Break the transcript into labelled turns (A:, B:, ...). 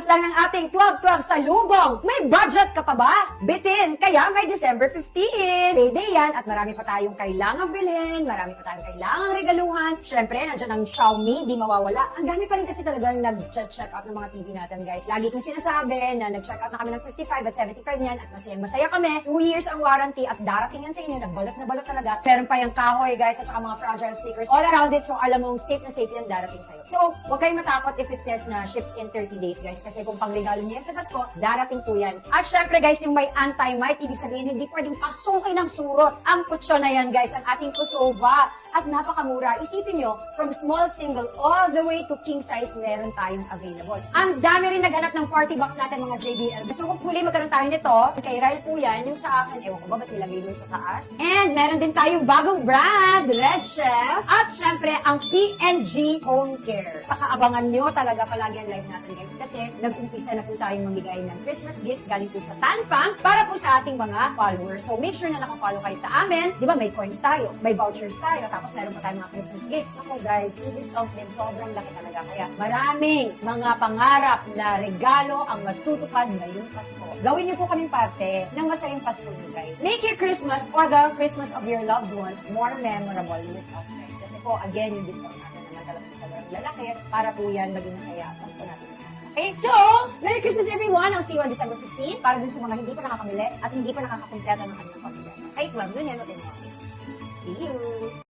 A: lang ang ating 12-12 sa lubong. May budget ka pa ba? Bitin! Kaya may December 15. Payday yan at marami pa tayong kailangang bilhin, marami pa tayong kailangang regaluhan. Syempre, nandiyan ang Xiaomi, di mawawala. Ang dami pa rin kasi talagang nag-check out ng mga TV natin, guys. Lagi kong sinasabi na nag-check out na kami ng 55 at 75 niyan at masaya kami. 2 years ang warranty at darating yan sa inyo. Nagbalot na balot talaga. Meron pa yung kahoy, guys, at saka mga fragile stickers all around it. So, alam mong safe na safe yan darating sa'yo. So, huwag kayong matakot if it says na ships in 30 days, guys. Kasi kung pangregalo niyo yan sa Pasko, darating po yan. At syempre, guys, yung may anti-mite, ibig sabihin, hindi pwedeng pasukin ng surot. Ang kutsyon na yan, guys, ang ating Kusova. At napakamura. Isipin nyo, from small single all the way to king size, meron tayong available. Ang dami rin naghanap ng party box natin, mga JBL. So, kung huli magkaroon tayo nito, kay Ryle po yan, yung sa akin, ewan ko ba, ba't nilagay doon sa taas? And meron din tayong bagong brand, Red Chef. At syempre, ang P&G Home Care. Pakaabangan nyo talaga palagi ang live natin, guys. Kasi nag-umpisa na po tayong mamigay ng Christmas gifts galing po sa Tanpang para po sa ating mga followers. So, make sure na nakafollow kayo sa amin. Di ba, may coins tayo, may vouchers tayo, tapos meron pa tayong mga Christmas gifts. Ako, guys, yung discount din, sobrang laki talaga. Kaya maraming mga pangarap na regalo ang matutupad ngayong Pasko. Gawin niyo po kaming parte ng masayang Pasko niyo, guys. Make your Christmas or the Christmas of your loved ones more memorable with us, guys. Kasi po, again, yung discount natin naman talaga sobrang lalaki para po yan maging masaya ang Pasko natin. Okay, so, Merry Christmas everyone! I'll see you on December 15 para dun sa mga hindi pa nakakamili at hindi pa nakakakumpleto ng kanilang pamilya. Okay, love nyo yan. See you!